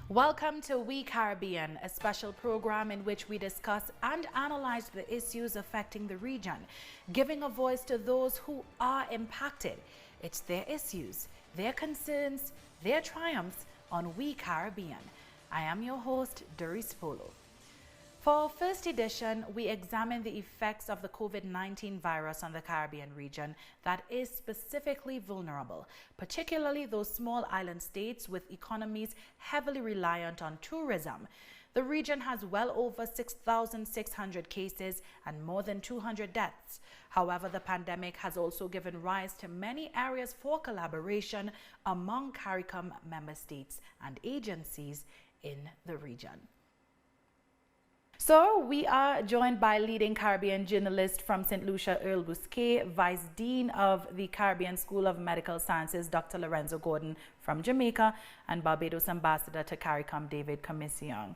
Welcome to We Caribbean, a special program in which we discuss and analyze the issues affecting the region, giving a voice to those who are impacted. It's their issues, their concerns, their triumphs on We Caribbean. I am your host, Doris Polo. For our first edition, we examine the effects of the COVID-19 virus on the Caribbean region that is specifically vulnerable, particularly those small island states with economies heavily reliant on tourism. The region has well over 6,600 cases and more than 200 deaths. However, the pandemic has also given rise to many areas for collaboration among CARICOM member states and agencies in the region. So we are joined by leading Caribbean journalist from St. Lucia, Earl Bousquet, Vice Dean of the Caribbean School of Medical Sciences, Dr. Lorenzo Gordon from Jamaica, and Barbados Ambassador to CARICOM, David Commission.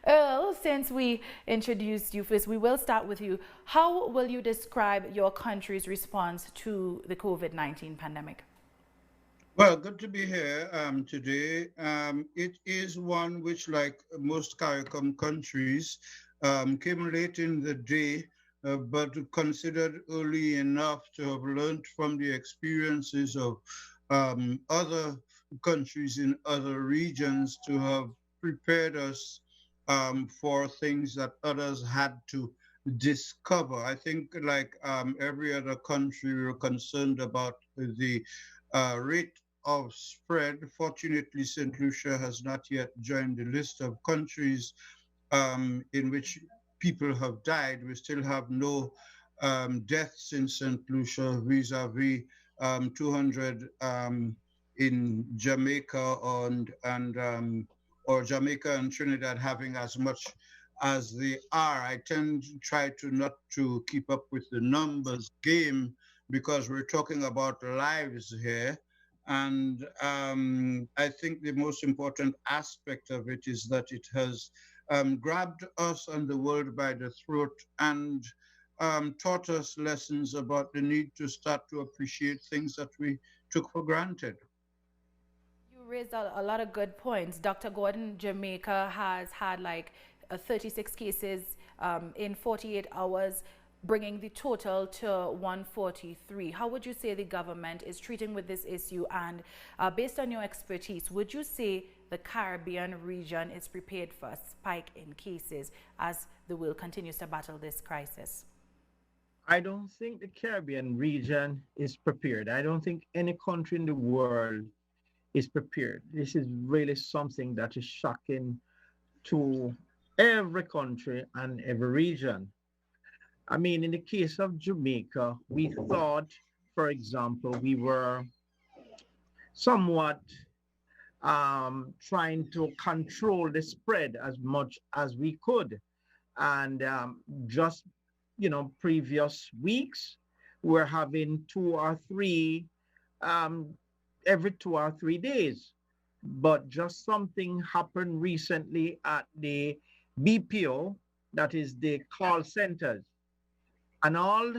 Earl, since we introduced you first, we will start with you. How will you describe your country's response to the COVID-19 pandemic? Well, good to be here today. It is one which, like most CARICOM countries, came late in the day, but considered early enough to have learned from the experiences of other countries in other regions to have prepared us for things that others had to discover. I think, like every other country, we were concerned about the rate of spread. Fortunately, St. Lucia has not yet joined the list of countries in which people have died. We still have no deaths in St. Lucia vis-a-vis 200 in Jamaica or Jamaica and Trinidad having as much as they are. I tend to try to not to keep up with the numbers game because we're talking about lives here. And I think the most important aspect of it is that it has grabbed us and the world by the throat and taught us lessons about the need to start to appreciate things that we took for granted. You raised a lot of good points. Dr. Gordon, Jamaica has had like 36 cases in 48 hours, bringing the total to 143. How would you say the government is treating with this issue? And based on your expertise, would you say the Caribbean region is prepared for a spike in cases as the world continues to battle this crisis? I don't think the Caribbean region is prepared. I don't think any country in the world is prepared. This is really something that is shocking to every country and every region. I mean, in the case of Jamaica, we thought, for example, we were somewhat trying to control the spread as much as we could. And just, previous weeks, we're having 2 or 3 every 2 or 3 days. But just something happened recently at the BPO, that is the call centers. And all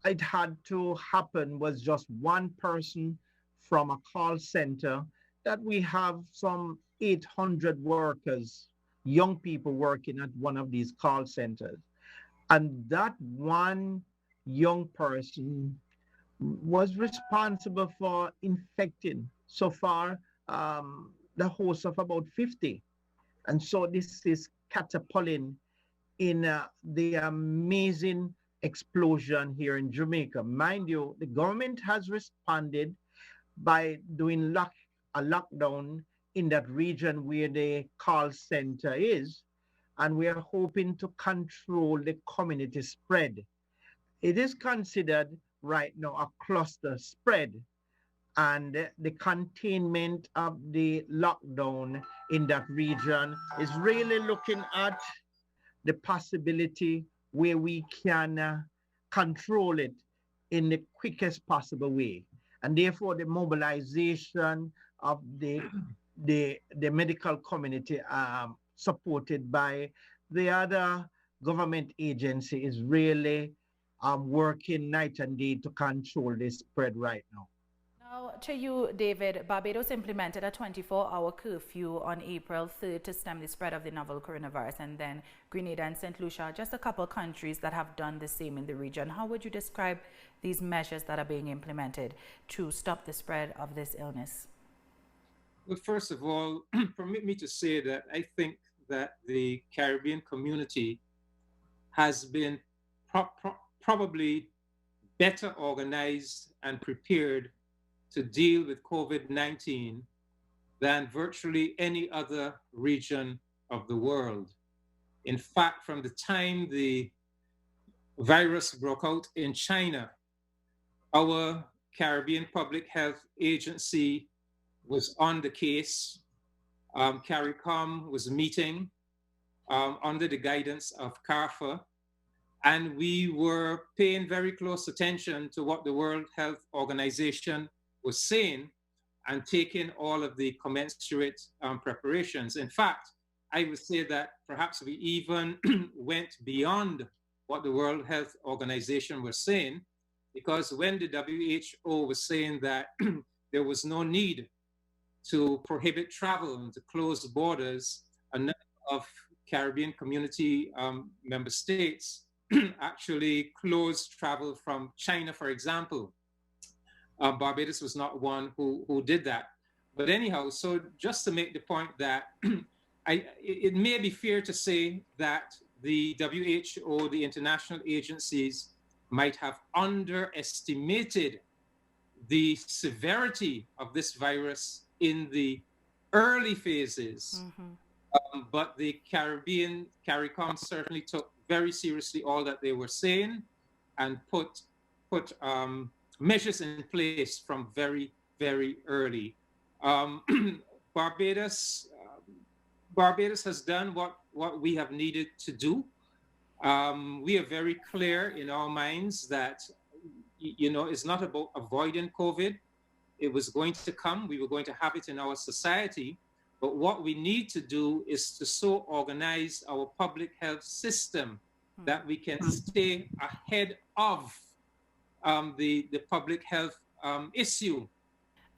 it had to happen was just one person from a call center that we have some 800 workers, young people working at one of these call centers. And that one young person was responsible for infecting so far the host of about 50. And so this is catapulting in the amazing explosion here in Jamaica. Mind you, the government has responded by doing a lockdown in that region where the call center is, and we are hoping to control the community spread. It is considered right now a cluster spread, and the containment of the lockdown in that region is really looking at the possibility where we can control it in the quickest possible way. And therefore, the mobilization of the medical community supported by the other government agency is really working night and day to control this spread right now. Now, to you, David, Barbados implemented a 24-hour curfew on April 3rd to stem the spread of the novel coronavirus, and then Grenada and St. Lucia, just a couple countries that have done the same in the region. How would you describe these measures that are being implemented to stop the spread of this illness? Well, first of all, permit me to say that I think that the Caribbean community has been probably better organized and prepared to deal with COVID-19 than virtually any other region of the world. In fact, from the time the virus broke out in China, our Caribbean Public Health Agency was on the case. CARICOM was meeting under the guidance of CARFA, and we were paying very close attention to what the World Health Organization was saying and taking all of the commensurate preparations. In fact, I would say that perhaps we even went beyond what the World Health Organization was saying, because when the WHO was saying that there was no need to prohibit travel and to close borders, a number of Caribbean community member states actually closed travel from China, for example. Barbados was not one who did that. But anyhow, so just to make the point that it may be fair to say that the WHO, the international agencies, might have underestimated the severity of this virus in the early phases. But the CARICOM certainly took very seriously all that they were saying and put measures in place from very, very early. Barbados has done what we have needed to do. We are very clear in our minds that, it's not about avoiding COVID. It was going to come. We were going to have it in our society. But what we need to do is to so organize our public health system that we can stay ahead of the public health issue.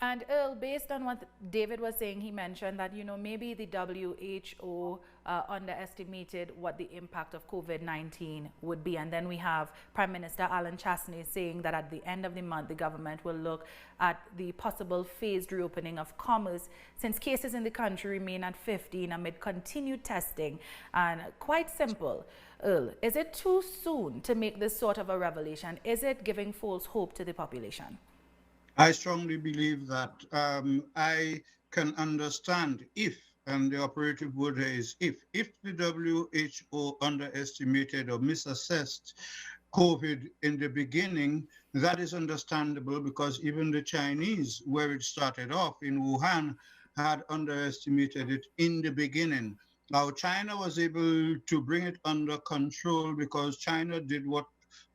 And Earl, based on what David was saying, he mentioned that, maybe the WHO underestimated what the impact of COVID-19 would be. And then we have Prime Minister Alan Chastney saying that at the end of the month, the government will look at the possible phased reopening of commerce, since cases in the country remain at 15 amid continued testing. And quite simple, Earl, is it too soon to make this sort of a revelation? Is it giving false hope to the population? I strongly believe that I can understand if, and the operative word is if the WHO underestimated or misassessed COVID in the beginning, that is understandable, because even the Chinese, where it started off in Wuhan, had underestimated it in the beginning. Now, China was able to bring it under control because China did what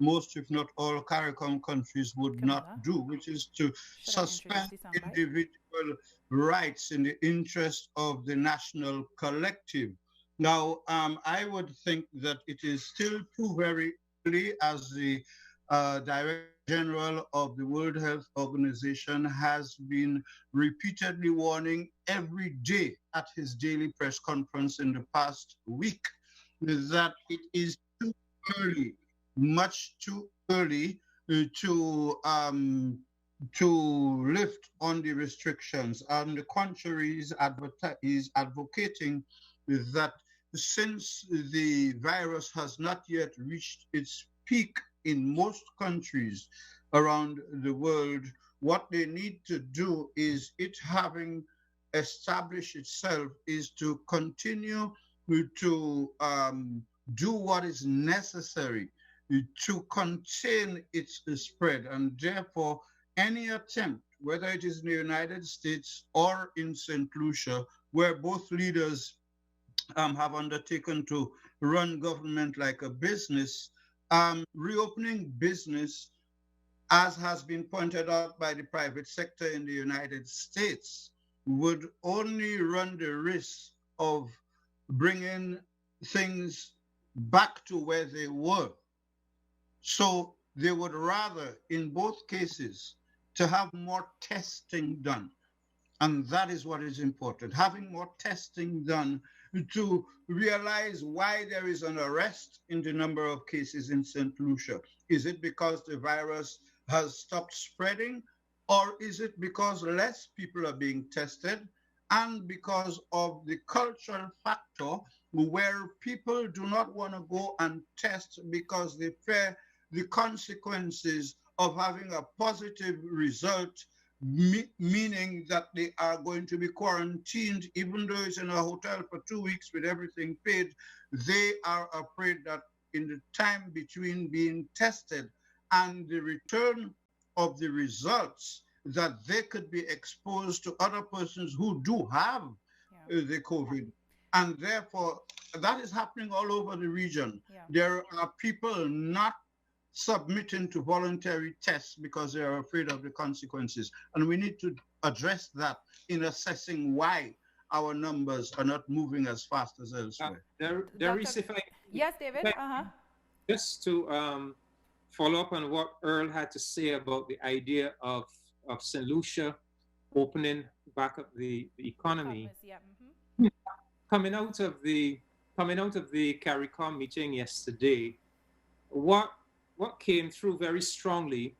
most, if not all, CARICOM countries would not do, which is to suspend individual rights in the interest of the national collective. Now, I would think that it is still too very early, as the Director General of the World Health Organization has been repeatedly warning every day at his daily press conference in the past week, that it is too early, much too early to lift on the restrictions. On the contrary, is advocating that since the virus has not yet reached its peak in most countries around the world, what they need to do is, it having established itself, is to continue to do what is necessary to contain its spread. And therefore, any attempt, whether it is in the United States or in St. Lucia, where both leaders have undertaken to run government like a business, reopening business, as has been pointed out by the private sector in the United States, would only run the risk of bringing things back to where they were. So they would rather, in both cases, to have more testing done. And that is what is important. Having more testing done to realize why there is an arrest in the number of cases in St. Lucia. Is it because the virus has stopped spreading, or is it because less people are being tested and because of the cultural factor where people do not want to go and test because they fear the consequences of having a positive result, meaning that they are going to be quarantined, even though it's in a hotel for 2 weeks with everything paid. They are afraid that in the time between being tested and the return of the results, that they could be exposed to other persons who do have the COVID. And therefore, that is happening all over the region. Yeah. There are people not submitting to voluntary tests because they are afraid of the consequences. And we need to address that in assessing why our numbers are not moving as fast as elsewhere. Yes, David? Just to follow up on what Earl had to say about the idea of St. Lucia opening back up the economy. Coming out of the CARICOM meeting yesterday, what came through very strongly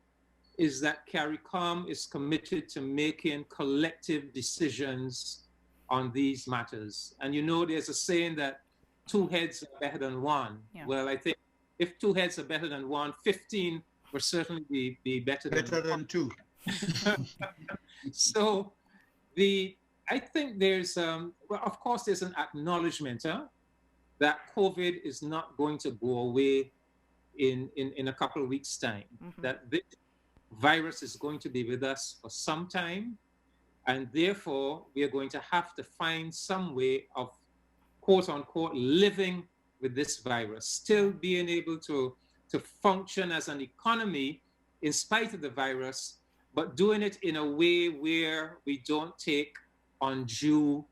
is that CARICOM is committed to making collective decisions on these matters. And you know, there's a saying that 2 heads are better than 1. Yeah. Well, I think if 2 heads are better than 1, 15 will certainly be better than 2. So I think there's, well, of course, there's an acknowledgement that COVID is not going to go away in a couple of weeks' time, that this virus is going to be with us for some time, and therefore we are going to have to find some way of, quote unquote, living with this virus, still being able to function as an economy in spite of the virus, but doing it in a way where we don't take undue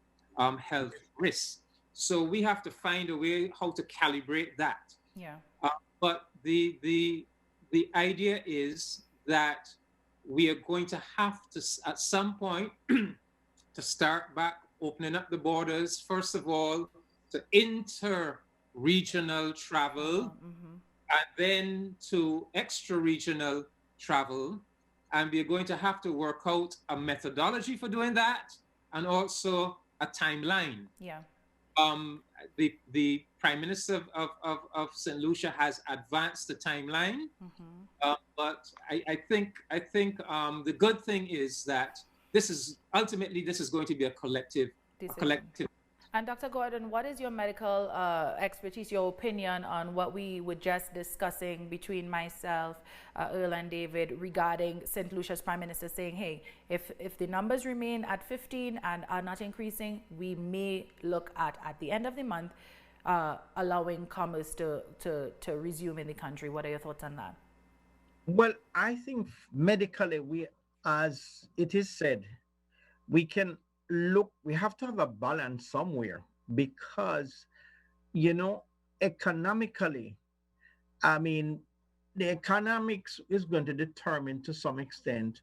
health risks. So we have to find a way how to calibrate that. Yeah. But the idea is that we are going to have to, at some point, to start back opening up the borders, first of all, to inter-regional travel, and then to extra-regional travel. And we're going to have to work out a methodology for doing that, and also a timeline. Yeah. The Prime Minister of St. Lucia has advanced the timeline, but I think the good thing is that this is going to be a collective. And Dr. Gordon, what is your medical expertise, your opinion on what we were just discussing between myself, Earl and David, regarding St. Lucia's Prime Minister saying, hey, if the numbers remain at 15 and are not increasing, we may look at the end of the month, allowing commerce to resume in the country. What are your thoughts on that? Well, I think medically, as it is said, we can look, we have to have a balance somewhere, because, you know, economically, I mean, the economics is going to determine to some extent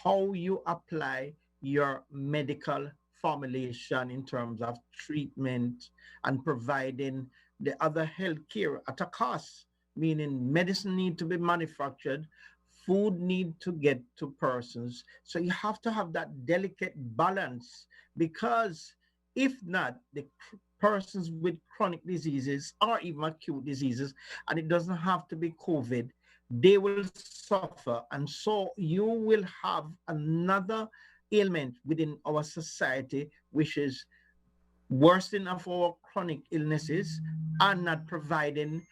how you apply your medical formulation in terms of treatment and providing the other health care at a cost, meaning medicine need to be manufactured, food need to get to persons. So you have to have that delicate balance, because if not, the persons with chronic diseases or even acute diseases, and it doesn't have to be COVID, they will suffer. And so you will have another ailment within our society, which is worsening of our chronic illnesses and not providing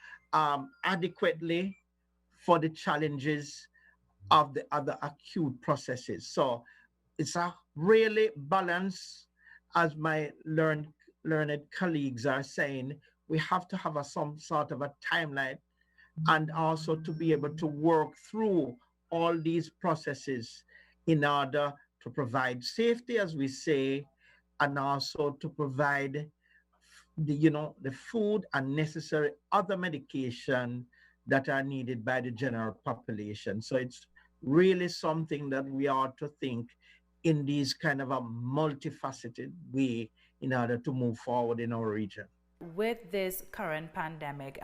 adequately for the challenges of the other acute processes. So it's a really balance, as my learned colleagues are saying. We have to have some sort of a timeline, and also to be able to work through all these processes in order to provide safety, as we say, and also to provide the food and necessary other medication that are needed by the general population. So it's really something that we ought to think in these kind of a multifaceted way in order to move forward in our region. With this current pandemic,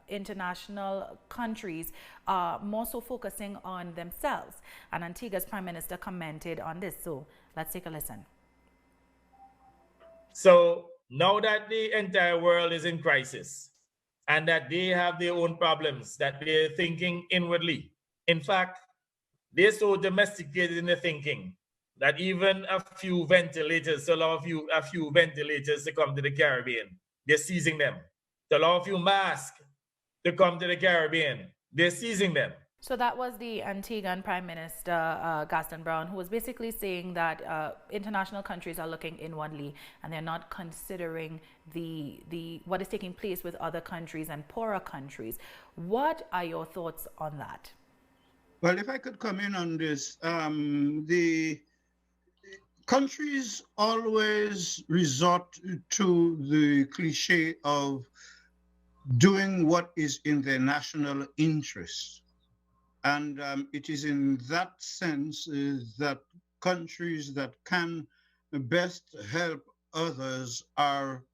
international countries are more so focusing on themselves. And Antigua's Prime Minister commented on this. So let's take a listen. So now that the entire world is in crisis and that they have their own problems, that they're thinking inwardly. In fact, they're so domesticated in their thinking that even a few ventilators, to allow a few ventilators to come to the Caribbean, they're seizing them. To allow a few masks to come to the Caribbean, they're seizing them. So that was the Antiguan Prime Minister, Gaston Brown, who was basically saying that international countries are looking inwardly and they're not considering what is taking place with other countries and poorer countries. What are your thoughts on that? Well, if I could come in on this, the countries always resort to the cliche of doing what is in their national interest. And it is in that sense that countries that can best help others are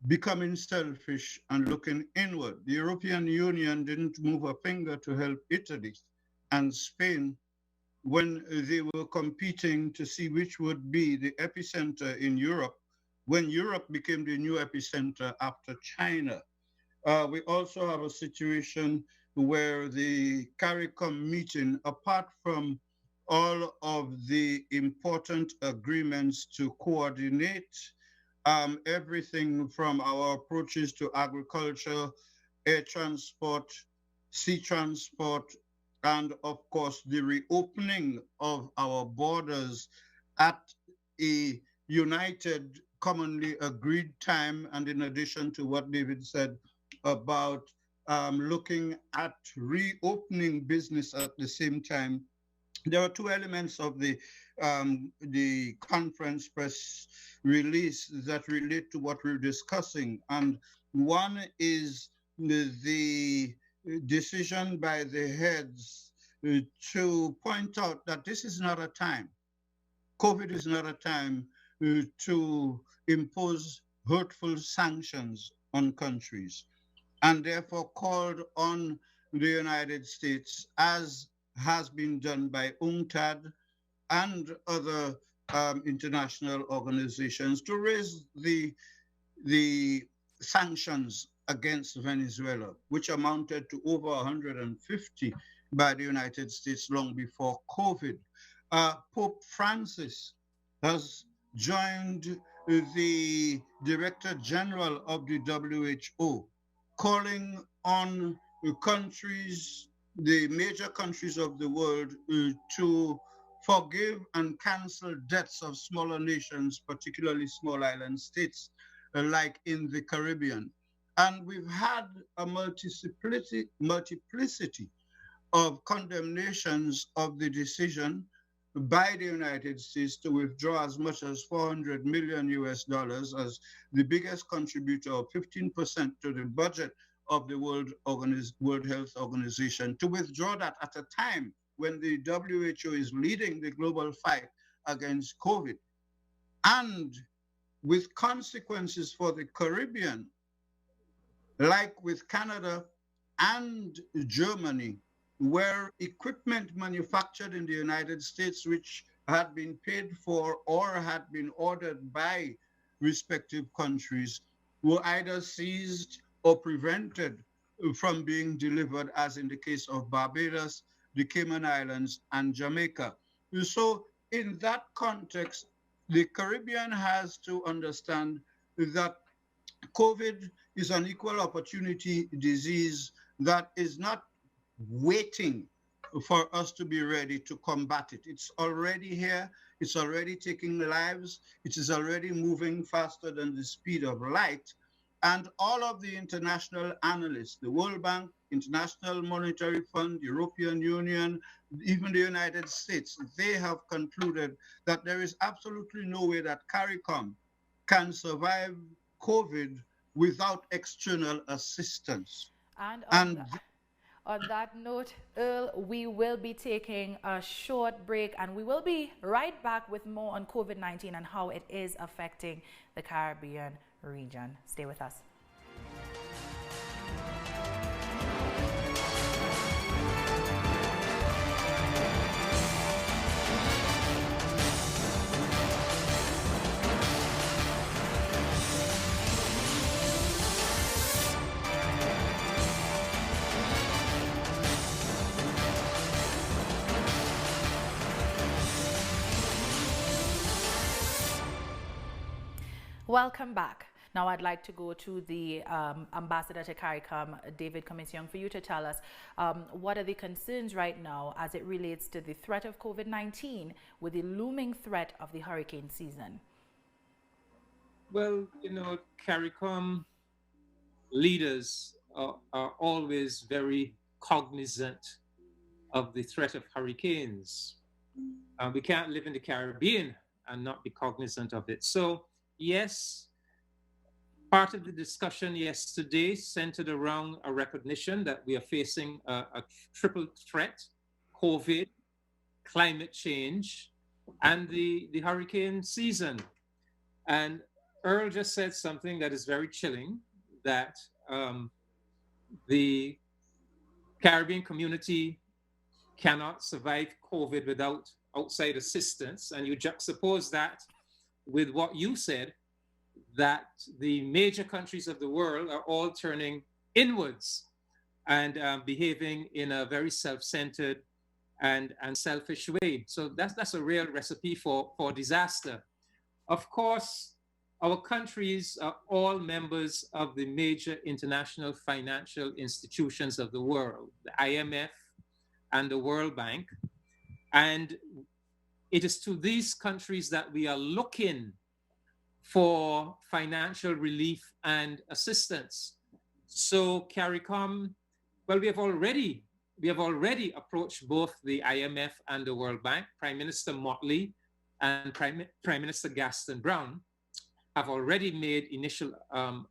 becoming selfish and looking inward. The European Union didn't move a finger to help Italy and Spain when they were competing to see which would be the epicenter in Europe, when Europe became the new epicenter after China. We also have a situation where the CARICOM meeting, apart from all of the important agreements to coordinate everything from our approaches to agriculture, air transport, sea transport, and of course the reopening of our borders at a united, commonly agreed time, and in addition to what David said about looking at reopening business at the same time. There are two elements of the conference press release that relate to what we're discussing. And one is the decision by the heads to point out that this is not a time, COVID is not a time to impose hurtful sanctions on countries, and therefore called on the United States, as has been done by UNCTAD and other international organizations, to raise the sanctions against Venezuela, which amounted to over 150 by the United States long before COVID. Pope Francis has joined the Director General of the WHO, calling on countries, the major countries of the world, to forgive and cancel debts of smaller nations, particularly small island states, like in the Caribbean. And we've had a multiplicity of condemnations of the decision by the United States to withdraw as much as $400 million as the biggest contributor, of 15% to the budget of the World Health Organization, to withdraw that at a time when the WHO is leading the global fight against COVID, and with consequences for the Caribbean, like with Canada and Germany, where equipment manufactured in the United States, which had been paid for or had been ordered by respective countries, were either seized or prevented from being delivered, as in the case of Barbados, the Cayman Islands, and Jamaica. So in that context, the Caribbean has to understand that COVID is an equal opportunity disease that is not waiting for us to be ready to combat it. It's already here. It's already taking lives. It is already moving faster than the speed of light. And all of the international analysts, the World Bank, International Monetary Fund, European Union, even the United States, they have concluded that there is absolutely no way that CARICOM can survive COVID without external assistance. And On that note, Earl, we will be taking a short break and we will be right back with more on COVID-19 and how it is affecting the Caribbean region. Stay with us. Welcome back. Now I'd like to go to the Ambassador to CARICOM, David Commission, for you to tell us what are the concerns right now as it relates to the threat of COVID-19 with the looming threat of the hurricane season. Well, CARICOM leaders are always very cognizant of the threat of hurricanes. We can't live in the Caribbean and not be cognizant of it. So, yes, part of the discussion yesterday centered around a recognition that we are facing a triple threat: COVID, climate change, and the hurricane season. And Earl just said something that is very chilling, that the Caribbean community cannot survive COVID without outside assistance. And you juxtapose that with what you said, that the major countries of the world are all turning inwards and behaving in a very self-centered and selfish way. So that's a real recipe for disaster. Of course, our countries are all members of the major international financial institutions of the world, the IMF and the World Bank. And it is to these countries that we are looking for financial relief and assistance. So CARICOM, well, we have already approached both the IMF and the World Bank. Prime Minister Motley and Prime Minister Gaston Brown have already made initial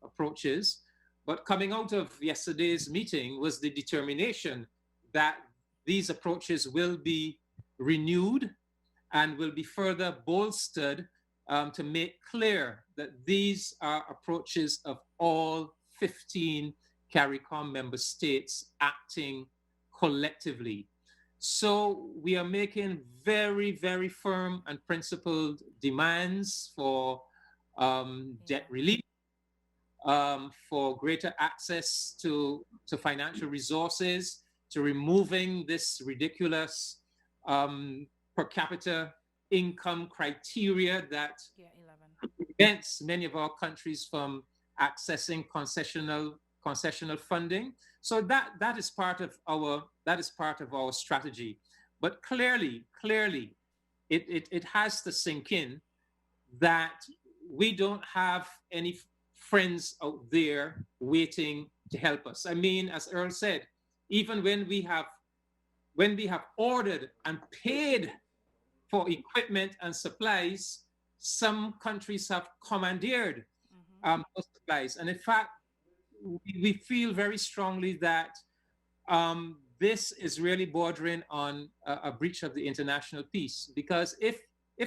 approaches. But coming out of yesterday's meeting was the determination that these approaches will be renewed and will be further bolstered to make clear that these are approaches of all 15 CARICOM member states acting collectively. So we are making very, very firm and principled demands for debt relief, for greater access to financial resources, to removing this ridiculous per capita income criteria that prevents many of our countries from accessing concessional funding. So that is part of our strategy. But clearly, it has to sink in that we don't have any friends out there waiting to help us. I mean, as Earl said, even when we have ordered and paid for equipment and supplies, some countries have commandeered those supplies. And in fact, we feel very strongly that this is really bordering on a breach of the international peace. Because if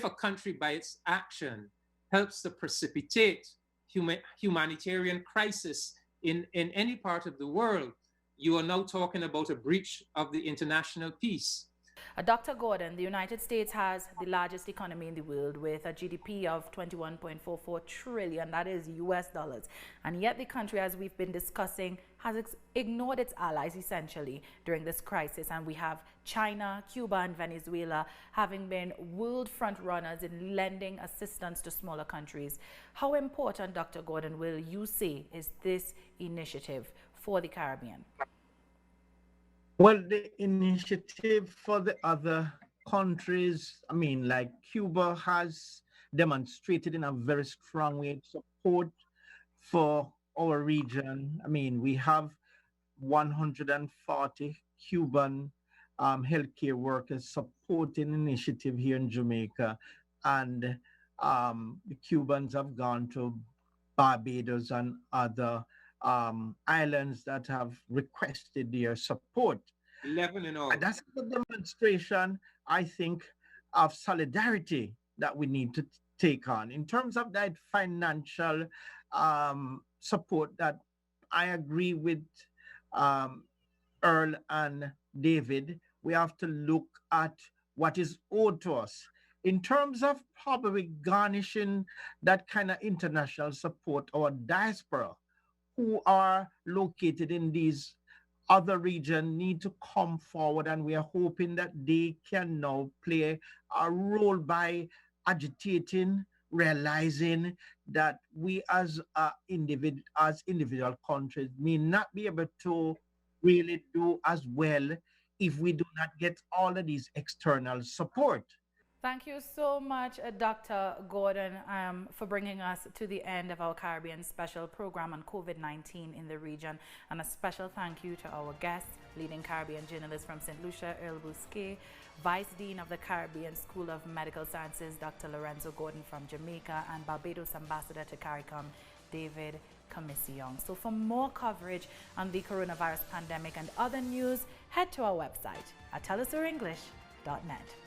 a country by its action helps to precipitate humanitarian crisis in any part of the world, you are now talking about a breach of the international peace. Dr. Gordon, the United States has the largest economy in the world with a GDP of 21.44 trillion, that is US dollars. And yet the country, as we've been discussing, has ignored its allies essentially during this crisis. And we have China, Cuba, and Venezuela having been world front runners in lending assistance to smaller countries. How important, Dr. Gordon, will you say is this initiative for the Caribbean? Well, the initiative for the other countries, I mean, like Cuba has demonstrated in a very strong way support for our region. I mean, we have 140 Cuban healthcare workers supporting initiative here in Jamaica. And the Cubans have gone to Barbados and other islands that have requested their support. 11 in all. And that's the demonstration, I think, of solidarity that we need to take on. In terms of that financial support, that I agree with um, Earl and David, we have to look at what is owed to us. In terms of probably garnishing that kind of international support, our diaspora who are located in these other regions need to come forward, and we are hoping that they can now play a role by agitating, realizing that we as individual countries may not be able to really do as well if we do not get all of these external support. Thank you so much, Dr. Gordon, for bringing us to the end of our Caribbean special program on COVID-19 in the region. And a special thank you to our guests, leading Caribbean journalist from St. Lucia, Earl Bousquet, Vice Dean of the Caribbean School of Medical Sciences, Dr. Lorenzo Gordon from Jamaica, and Barbados Ambassador to CARICOM, David Commission. So for more coverage on the coronavirus pandemic and other news, head to our website at telesurenglish.net.